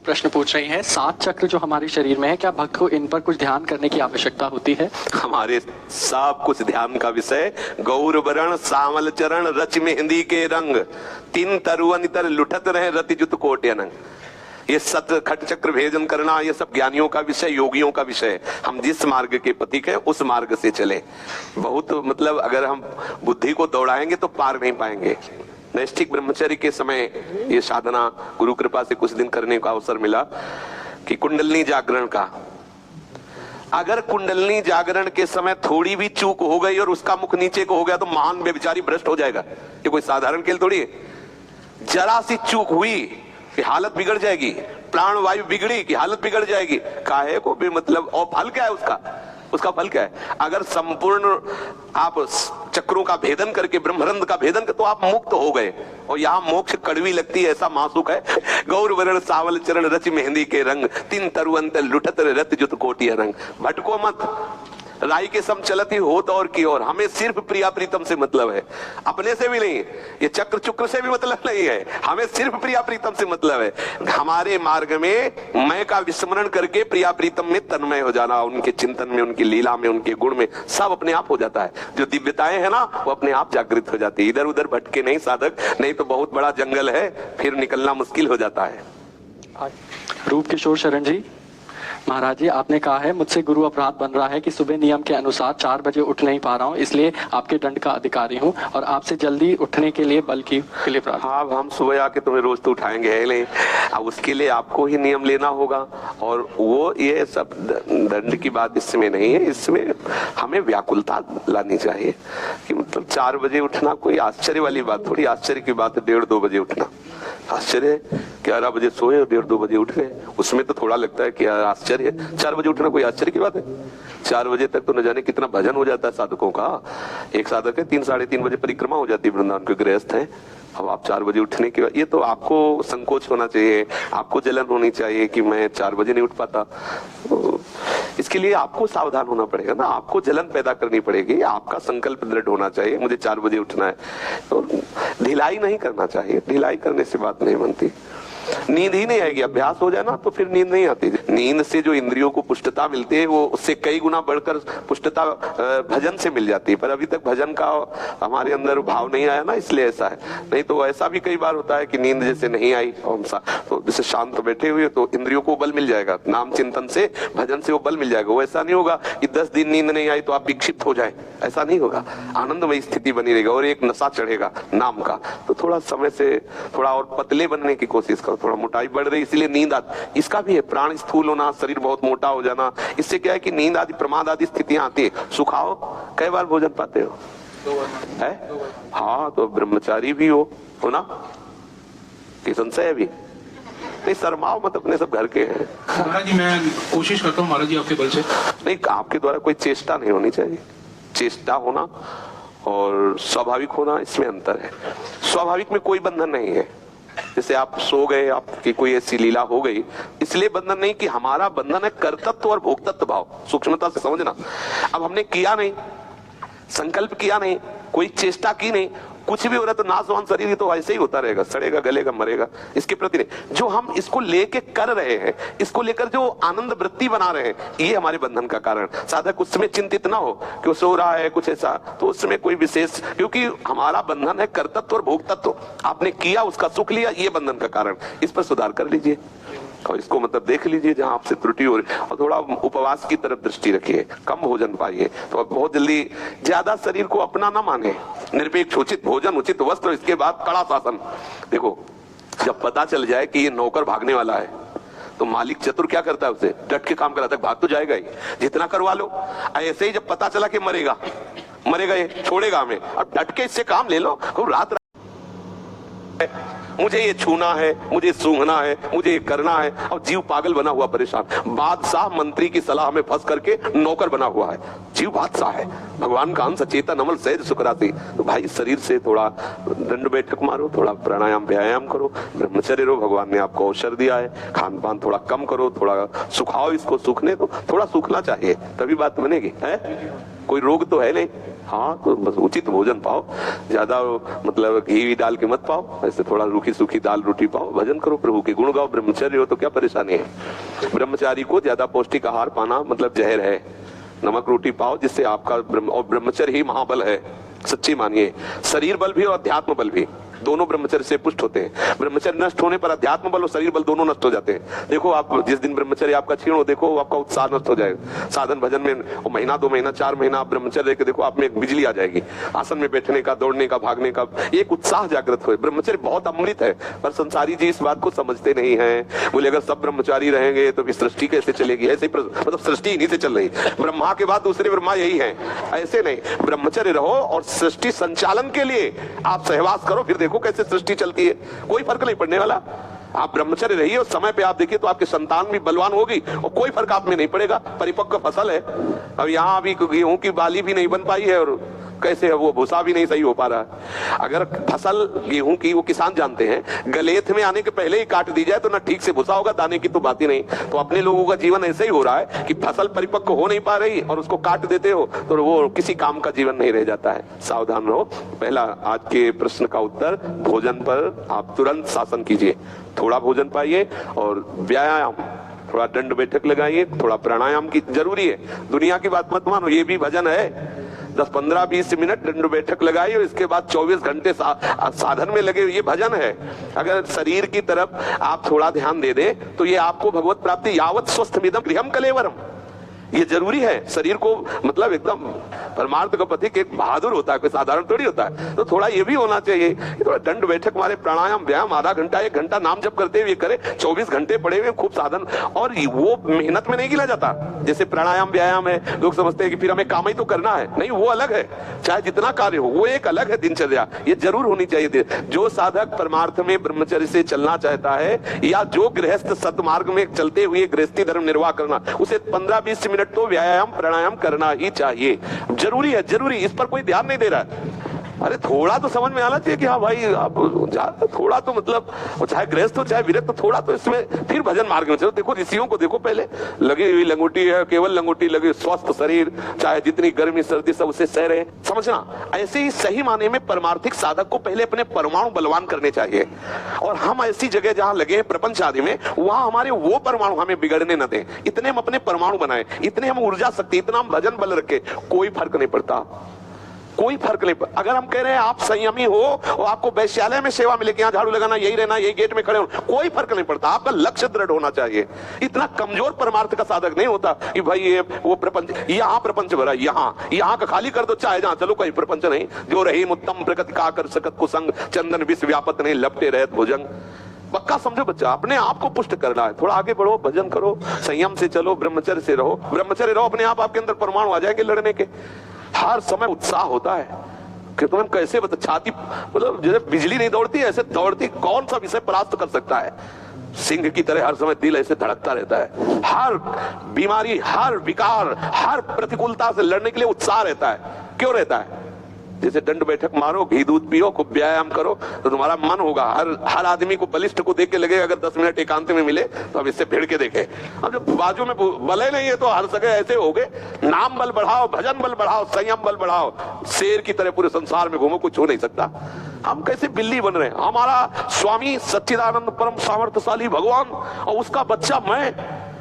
प्रश्न पूछ रही हैं, 7 चक्र जो हमारे शरीर में है, क्या भक्त को इन पर कुछ ध्यान करने की आवश्यकता होती है? हमारे सब कुछ ध्यान का विषय। गौर वरण सावल चरण रच मेहंदी के रंग, 3 तरुवन तर लुठत रहे रति जुत कोट अनंग। ये सत खट चक्र भेदन करना, ये सब ज्ञानियों का विषय, योगियों का विषय। हम जिस मार्ग के पथिक हैं उस मार्ग से चले। बहुत मतलब अगर हम बुद्धि को दौड़ाएंगे तो पार नहीं पाएंगे। नैष्ठिक ब्रह्मचर्य के समय ये साधना गुरु कृपा से कुछ दिन करने का अवसर मिला कि कुंडलनी जागरण का। अगर कुंडलनी जागरण के समय थोड़ी भी चूक हो गई और उसका मुख नीचे को हो गया तो महान बेचारी भ्रष्ट हो जाएगा। ये कोई साधारण खेल थोड़ी है। जरा सी चूक हुई कि हालत बिगड़ जाएगी, प्राण वायु बिगड़ी कि हालत बिगड़ जाएगी। काहे को मतलब, और फल क्या है उसका? उसका फल क्या है? अगर संपूर्ण आप चक्रों का भेदन करके ब्रह्मरंध्र का भेदन कर तो आप मुक्त हो गए। और यहाँ मोक्ष कड़वी लगती है, ऐसा मासूक है। गौर वरण सावल चरण रच मेहंदी के रंग, 3 तरुअंत लुठत रत जुत कोटिया रंग। भटको मत, राई के सम चलती होत और की ओर। हमें सिर्फ प्रिया प्रीतम से मतलब है, अपने से भी नहीं। ये चक्र चुक्र से भी मतलब नहीं है, हमें सिर्फ प्रिया प्रीतम से मतलब है। हमारे मार्ग में मैं का विस्मरण करके प्रिया प्रीतम में तन्मय हो जाना, उनके चिंतन में, उनकी लीला में, उनके गुण में, सब अपने आप हो जाता है। जो दिव्यताएं है ना वो अपने आप जागृत हो जाती है। इधर उधर भटके नहीं साधक, नहीं तो बहुत बड़ा जंगल है, फिर निकलना मुश्किल हो जाता है। रूप किशोर शरण जी, महाराज जी, आपने कहा है मुझसे गुरु अपराध बन रहा है कि सुबह नियम के अनुसार 4 बजे उठ नहीं पा रहा हूँ, इसलिए आपके दंड का अधिकारी हूँ और आपसे जल्दी उठने के लिए बल के लिए प्रार्थना। हाँ, हम सुबह आके तुम्हें रोज तो उठाएंगे है नहीं। अब उसके लिए आपको ही नियम लेना होगा। और वो ये सब दंड की बात इसमें नहीं है। इसमें हमें व्याकुलता लानी चाहिए कि मतलब 4 बजे उठना कोई आश्चर्य वाली बात थोड़ी। आश्चर्य की बात है 1:30-2 बजे उठना। आश्चर्य 11 बजे सोए और 1:30-2 बजे उठ गए, उसमें तो थोड़ा लगता है कि आश्चर्य। 4 बजे उठना कोई आश्चर्य की बात है? 4 बजे तक तो न जाने कितना भजन हो जाता है साधकों का। एक साधक है 3-3:30 बजे परिक्रमा हो जाती है, वृंदावन के गृहस्थ हैं। अब आप 4 बजे उठने के बाद, ये तो आपको संकोच होना चाहिए, आपको जलन होनी चाहिए कि मैं 4 बजे नहीं उठ पाता। तो इसके लिए आपको सावधान होना पड़ेगा ना, आपको जलन पैदा करनी पड़ेगी, आपका संकल्प दृढ़ होना चाहिए मुझे 4 बजे उठना है। तो ढिलाई नहीं करना चाहिए, ढिलाई करने से बात नहीं बनती। नींद ही नहीं आएगी, अभ्यास हो जाए ना तो फिर नींद नहीं आती। नींद से जो इंद्रियों को पुष्टता मिलती है वो उससे कई गुना बढ़कर पुष्टता भजन से मिल जाती है। पर अभी तक भजन का हमारे अंदर भाव नहीं आया ना, इसलिए ऐसा है। नहीं तो ऐसा भी कई बार होता है कि नींद जैसे नहीं आई तो जैसे शांत बैठे हुए तो इंद्रियों को बल मिल जाएगा, नाम चिंतन से भजन से वो बल मिल जाएगा। वो ऐसा नहीं होगा कि 10 दिन नींद नहीं आई तो आप विक्षिप्त हो जाए, ऐसा नहीं होगा। आनंदमय स्थिति बनी रहेगा और एक नशा चढ़ेगा नाम का। तो थोड़ा समय से थोड़ा और पतले बनने की कोशिश करो, थोड़ा मोटाई बढ़ रही इसलिए नींद आती। इसका भी है, प्राण स्थूल होना, शरीर बहुत मोटा हो जाना, इससे क्या है कि नींद आदि प्रमाद आदि स्थितियां आती है। सुखाओ, कई बार भोजन पाते हो? है? हाँ, तो ब्रह्मचारी भी हो ना कि संशय है भी नहीं? शर्माओ मत, अपने सब घर के हैं। महाराज जी मैं कोशिश करता हूँ महाराज जी आपके बल से। नहीं, आपके द्वारा कोई चेष्टा नहीं होनी चाहिए। चेष्टा होना और स्वाभाविक होना, इसमें अंतर है। स्वाभाविक में कोई बंधन नहीं है। जैसे आप सो गए, आपकी कोई ऐसी लीला हो गई, इसलिए बंधन नहीं कि हमारा बंधन है कर्तृत्व और भोक्तत्व भाव। सूक्ष्मता से समझना। अब हमने किया नहीं, संकल्प किया नहीं, कोई चेष्टा की नहीं, कुछ भी हो रहा तो नाशवान शरीर तो ऐसे ही होता रहेगा, सड़ेगा, गलेगा, मरेगा, इसके प्रति नहीं। जो हम इसको लेके कर रहे हैं, इसको लेकर जो आनंद वृत्ति बना रहे हैं, ये हमारे बंधन का कारण। साधक उसमें चिंतित ना हो कि वो सो रहा है कुछ ऐसा, तो उसमें कोई विशेष, क्योंकि हमारा बंधन है कर्तृत्व और भोक्तत्व। आपने किया, उसका सुख लिया, ये बंधन का कारण। इस पर सुधार कर लीजिए और इसको मतलब देख लीजिए जहां आपसे त्रुटि हो रही, और थोड़ा उपवास की तरफ दृष्टि रखिए, कम भोजन पाइए। तो बहुत जल्दी ज्यादा शरीर को अपना ना माने, निरपेक्ष उचित भोजन, उचित वस्त्र, इसके बाद कड़ा शासन। देखो, जब पता चल जाए कि ये नौकर भागने वाला है तो मालिक चतुर क्या करता है, उसे डट के काम कराता है। भाग तो जाएगा ही, जितना करवा लो। ऐसे ही जब पता चला कि मरेगा, ये छोड़ेगा हमें, अब डट के इससे काम ले लो। रात मुझे ये छूना है, मुझे सूंघना है, मुझे ये करना है, और जीव पागल बना हुआ परेशान। बादशाह मंत्री की सलाह में फंस करके नौकर बना हुआ है। जीव बादशाह है, भगवान का अंश, चेतन अमल सहज सुकराती। तो भाई शरीर से थोड़ा दंड बैठक मारो, थोड़ा प्राणायाम व्यायाम करो, ब्रह्मचर्य रहो। भगवान ने आपको अवसर दिया है, खान पान थोड़ा कम करो, थोड़ा सुखाओ, इसको सूखने दो, थोड़ा सूखना चाहिए, तभी बात बनेगी। है कोई रोग तो है नहीं। हाँ, तो बस उचित भोजन पाओ, ज्यादा मतलब घी डाल के मत पाओ, ऐसे थोड़ा रूखी सूखी दाल रोटी पाओ, भजन करो, प्रभु के गुण गाओ। ब्रह्मचर्य हो तो क्या परेशानी है। ब्रह्मचारी को ज्यादा पौष्टिक आहार पाना मतलब जहर है। नमक रोटी पाओ जिससे आपका और ब्रह्मचर्य ही महाबल है, सच्ची मानिए। शरीर बल भी और अध्यात्म बल भी दोनों ब्रह्मचर्य से पुष्ट होते हैं। ब्रह्मचर्य नष्ट होने पर अध्यात्म बल और शरीर बल दोनों नष्ट हो जाते हैं। देखो आप जिस दिन ब्रह्मचर्य आपका क्षीण हो, देखो आपका उत्साह नष्ट हो जाएगा। साधन भजन में महीना 2 महीना 4 महीना आप ब्रह्मचर्य के देखो, आप में एक बिजली आ जाएगी। आसन में बैठने का, दौड़ने का, भागने का एक उत्साह जागृत हो। ब्रह्मचर्य बहुत अमृत है, पर संसारी जी इस बात को समझते नहीं है। बोले अगर सब ब्रह्मचारी रहेंगे तो सृष्टि कैसे चलेगी। ऐसे ही मतलब सृष्टि इन्हीं से चल रही, ब्रह्मा के बाद दूसरे ब्रह्मा यही है। ऐसे नहीं, ब्रह्मचर्य रहो और सृष्टि संचालन के लिए आप सहवास करो, फिर देखो कैसे सृष्टि चलती है। कोई फर्क नहीं पड़ने वाला। आप ब्रह्मचर्य रहिए और समय पे आप देखिए तो आपकी संतान भी बलवान होगी और कोई फर्क आप में नहीं पड़ेगा। परिपक्व फसल है। अब यहाँ अभी गेहूं की बाली भी नहीं बन पाई है और कैसे है वो भूसा भी नहीं सही हो पा रहा है। अगर फसल गेहूं की, वो किसान जानते हैं, गलेथ में आने के पहले ही काट दी जाए तो ना ठीक से भूसा होगा, दाने की तो बात ही नहीं। तो अपने लोगों का जीवन ऐसे ही हो रहा है कि फसल परिपक्व हो नहीं पा रही और उसको काट देते हो तो वो किसी काम का जीवन नहीं रह जाता है। सावधान रहो। पहला आज के प्रश्न का उत्तर, भोजन पर आप तुरंत शासन कीजिए। थोड़ा भोजन पाइए और व्यायाम, थोड़ा दंड बैठक लगाइए, थोड़ा प्राणायाम की जरूरी है। दुनिया की बात मत मानो, ये भी भजन है। 10, 15, 20 मिनट दंड बैठक लगाइए और इसके बाद 24 घंटे साधन में लगे, ये भजन है। अगर शरीर की तरफ आप थोड़ा ध्यान दे दे तो ये आपको भगवत प्राप्ति, यावत स्वस्थमिदं गृहं कलेवरम, ये जरूरी है। शरीर को मतलब एकदम परमार्थ का पथिक एक बहादुर होता है, कोई साधारण थोड़ी होता है। तो थोड़ा ये भी होना चाहिए, थोड़ा दंड बैठक मारे, प्राणायाम व्यायाम, आधा घंटा 1 घंटा नाम जप करते हुए करे, 24 घंटे पड़े हुए खूब साधन। और वो मेहनत में नहीं गिना जाता। जैसे प्राणायाम व्यायाम है, लोग समझते हैं कि फिर हमें काम ही तो करना है, नहीं, वो अलग है। चाहे जितना कार्य हो, वो एक अलग है दिनचर्या, ये जरूर होनी चाहिए। जो साधक परमार्थ में ब्रह्मचर्य से चलना चाहता है या जो गृहस्थ सतमार्ग में चलते हुए गृहस्थी धर्म निर्वाह करना, उसे 15-20 मिनट तो व्यायाम प्राणायाम करना ही चाहिए। जरूरी है, जरूरी। इस पर कोई ध्यान नहीं दे रहा है। अरे थोड़ा तो समझ में आना चाहिए कि हाँ भाई, आप थोड़ा तो मतलब, चाहे गृहस्थ हो चाहे विरक्त, तो थोड़ा तो इसमें फिर भजन मार्ग में चलो। देखो ऋषियों को देखो, पहले लगी हुई लंगोटी है, केवल लंगोटी लगी, स्वस्थ शरीर, चाहे जितनी गर्मी सर्दी सब उससे सह रहे। समझना, ऐसे ही सही माने में परमार्थिक साधक को पहले अपने परमाणु बलवान करने चाहिए। और हम ऐसी जगह जहां लगे हैं प्रपंच आदि में, वहां हमारे वो परमाणु हमें बिगड़ने न दें। इतने हम अपने परमाणु बनाए, इतने हम ऊर्जा शक्ति, इतना हम भजन बल रखे, कोई फर्क नहीं पड़ता, कोई फर्क नहीं। अगर हम कह रहे हैं आप संयमी हो और आपको वैश्यालय में सेवा मिले कि यहाँ झाड़ू लगाना, यही रहना, यही गेट में खड़े हो, कोई फर्क नहीं पड़ता। आपका लक्ष्य दृढ़ होना चाहिए। इतना कमजोर परमार्थ का साधक नहीं होता कि भाई ये वो प्रपंच, यहाँ प्रपंच भरा, यहाँ का खाली कर दो, चाहे जहां चलो, कोई प्रपंच नहीं। जो रही उत्तम प्रकृति का कर सकत कुसंग, चंदन विष व्यापत नहीं, लपटे रहत भुजंग। पक्का समझो बच्चा, अपने आप को पुष्ट करना है। थोड़ा आगे बढ़ो, भजन करो, संयम से चलो, ब्रह्मचर्य से रहो। ब्रह्मचर्य रहो, अपने आप आपके अंदर परमाणु आ जाएंगे लड़ने के। हर समय उत्साह होता है कि तुम कैसे छाती, मतलब जैसे बिजली नहीं दौड़ती ऐसे दौड़ती, कौन सा विषय परास्त कर सकता है। सिंह की तरह हर समय दिल ऐसे धड़कता रहता है। हर बीमारी, हर विकार, हर प्रतिकूलता से लड़ने के लिए उत्साह रहता है। क्यों रहता है? जैसे दंड बैठक मारो, घी दूध पियो, खूब व्यायाम करो, तो तुम्हारा मन होगा। हर आदमी को बलिष्ठ को देख के लगेगा अगर 10 मिनट एकांत में मिले तो अब इससे भिड़ के देखे। अब जब बाजू में बले नहीं है तो हर जगह ऐसे हो गए। नाम बल बढ़ाओ, भजन बल बढ़ाओ, संयम बल बढ़ाओ, शेर की तरह पूरे संसार में घूमो, कुछ हो नहीं सकता। हम कैसे बिल्ली बन रहे हैं? हमारा स्वामी सच्चिदानंद परम सामर्थ्यशाली भगवान और उसका बच्चा मैं,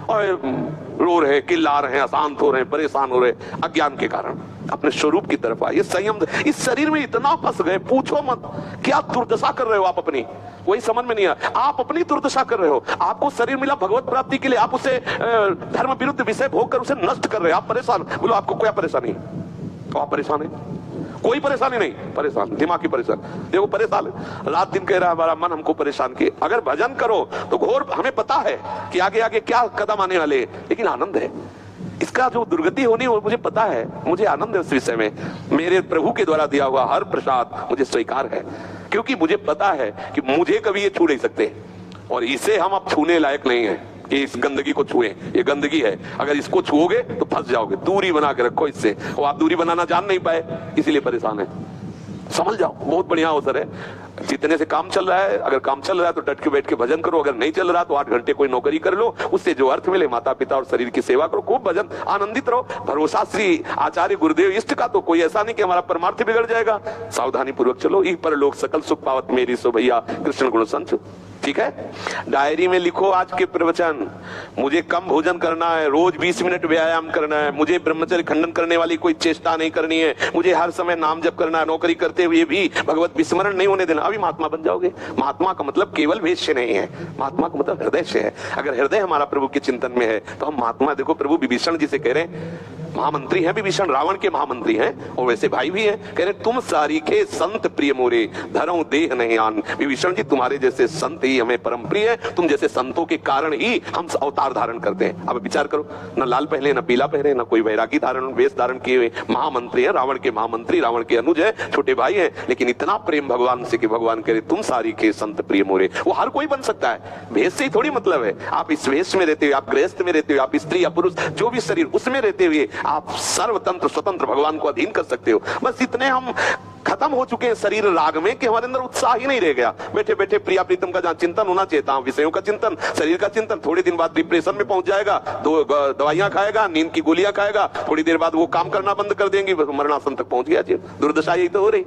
और रो रहे, चिल्ला रहे हैं, अशांत हो रहे हैं, परेशान हो रहे, अज्ञान के कारण। अपने स्वरूप की तरफ आइए, संयम। इस शरीर में इतना फंस गए, पूछो मत क्या दुर्दशा कर रहे हो आप अपनी, वही समझ में नहीं आया। आप अपनी दुर्दशा कर रहे हो। आपको शरीर मिला भगवत प्राप्ति के लिए, आप उसे धर्म विरुद्ध विषय भोग कर उसे नष्ट कर रहे हो। आप परेशान, बोलो आपको क्या परेशानी? तो आप परेशान है? कोई परेशानी नहीं, परेशान, दिमाग की परेशान। देखो परेशान है, रात दिन कह रहा है हमारा मन हमको परेशान किए। अगर भजन करो तो घोर, हमें पता है कि आगे आगे क्या कदम आने वाले, लेकिन आनंद है। इसका जो दुर्गति होनी वो मुझे पता है, मुझे आनंद है उस विषय में। मेरे प्रभु के द्वारा दिया हुआ हर प्रसाद मुझे स्वीकार है, क्योंकि मुझे पता है कि मुझे कभी ये छू नहीं सकते और इसे हम अब छूने लायक नहीं है कि इस गंदगी को छुए। ये गंदगी है, अगर इसको छुओगे तो फंस जाओगे। दूरी बना के रखो इससे, और आप दूरी बनाना जान नहीं पाए, इसीलिए परेशान है। समझ जाओ, बहुत बढ़िया अवसर है। जितने से काम चल रहा है, अगर काम चल रहा है तो डट के बैठ के भजन करो, अगर नहीं चल रहा तो 8 घंटे कोई नौकरी कर लो, उससे जो अर्थ मिले, माता पिता और शरीर की सेवा करो, खूब भजन, आनंदित रहो। भरोसा श्री आचार्य गुरुदेव इष्ट का तो कोई ऐसा नहीं कि हमारा परमार्थ बिगड़ जाएगा। सावधानी पूर्वक चलो, ई पर लोग सकल सुख पावत मेरी सो भैया कृष्ण गुण संच। ठीक है, डायरी में लिखो आज के प्रवचन। मुझे कम भोजन करना है, रोज 20 मिनट व्यायाम करना है, मुझे ब्रह्मचर्य खंडन करने वाली कोई चेष्टा नहीं करनी है, मुझे हर समय नाम जप करना है, नौकरी करते हुए भी भगवत विस्मरण नहीं होने देना। अभी महात्मा बन जाओगे। महात्मा का मतलब केवल वेश्य नहीं है, महात्मा का मतलब हृदय से है। अगर हृदय हमारा प्रभु के चिंतन में है तो हम महात्मा। देखो प्रभु विभीषण जी से कह रहे हैं, महामंत्री हैं विभीषण, रावण के महामंत्री हैं और वैसे भाई भी हैं, कह रहे तुम सारीखे संत प्रिय मोरे, धरऊं देह नहीं आन। विभीषण जी तुम्हारे जैसे संत ही हमें परम प्रिय है, तुम जैसे संतों के कारण ही हम अवतार धारण करते हैं। अब विचार करो, न लाल पहले, न पीला पहले, न कोई वैरागी धारण वेश धारण किए हुए महामंत्री हैं, रावण के महामंत्री, रावण के अनुज है, छोटे भाई हैं, लेकिन इतना प्रेम भगवान से कि भगवान कह रहे तुम सारीखे संत प्रिय मोरे। वो हर कोई बन सकता है, भेष से ही थोड़ी मतलब है। आप इस वेश में रहते हुए, आप गृहस्थ में रहते हुए, आप स्त्री या पुरुष जो भी शरीर उसमें रहते हुए आप सर्वतंत्र स्वतंत्र भगवान को अधीन कर सकते हो। बस इतने हम खत्म हो चुके हैं शरीर राग में कि हमारे अंदर उत्साह ही नहीं रह गया। बैठे बैठे प्रिया प्रीतम का जहां चिंतन होना चाहिए, तहां विषयों का चिंतन, शरीर का चिंतन। थोड़े दिन बाद डिप्रेशन में पहुंच जाएगा, दवाइयां खाएगा, नींद की गोलियां खाएगा, थोड़ी देर बाद वो काम करना बंद कर देंगे, मरणासन तक पहुंच गया। दुर्दशा यही तो हो रही।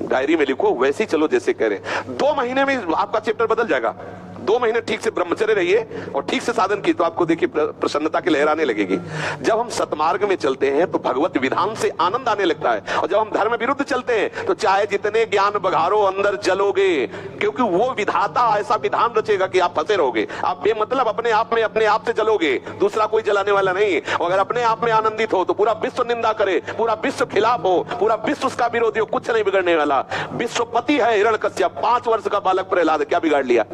डायरी में लिखो, वैसे ही चलो जैसे कह रहे। 2 महीने में आपका चैप्टर बदल जाएगा। 2 महीने ठीक से ब्रह्मचर्य रहिए और ठीक से साधन की, तो आपको देखिए प्रसन्नता की लहर आने लगेगी। जब हम सतमार्ग में चलते हैं तो भगवत विधान से आनंद आने लगता है, और जब हम धर्म विरुद्ध चलते हैं तो चाहे जितने ज्ञान बघारो अंदर जलोगे, क्योंकि वो विधाता ऐसा विधान रचेगा कि आप फंसे रहोगे। आप बेमतलब अपने आप में अपने आप से जलोगे, दूसरा कोई जलाने वाला नहीं। और अगर अपने आप में आनंदित हो तो पूरा विश्व निंदा करे, पूरा विश्व खिलाफ हो, पूरा विश्व उसका विरोधी हो, कुछ नहीं बिगड़ने वाला। विश्वपति है हिरण्यकश्यप, 5 वर्ष का बालक प्रहलाद, क्या बिगाड़ लिया?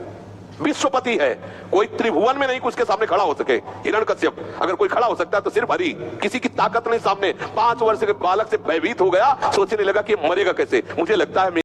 विश्वपति है, कोई त्रिभुवन में नहीं कुछ के सामने खड़ा हो सके। हिरण्यकश्यप अगर कोई खड़ा हो सकता है तो सिर्फ हरि, किसी की ताकत नहीं सामने। 5 वर्ष के बालक से भयभीत हो गया, सोचने लगा कि मरेगा कैसे। मुझे लगता है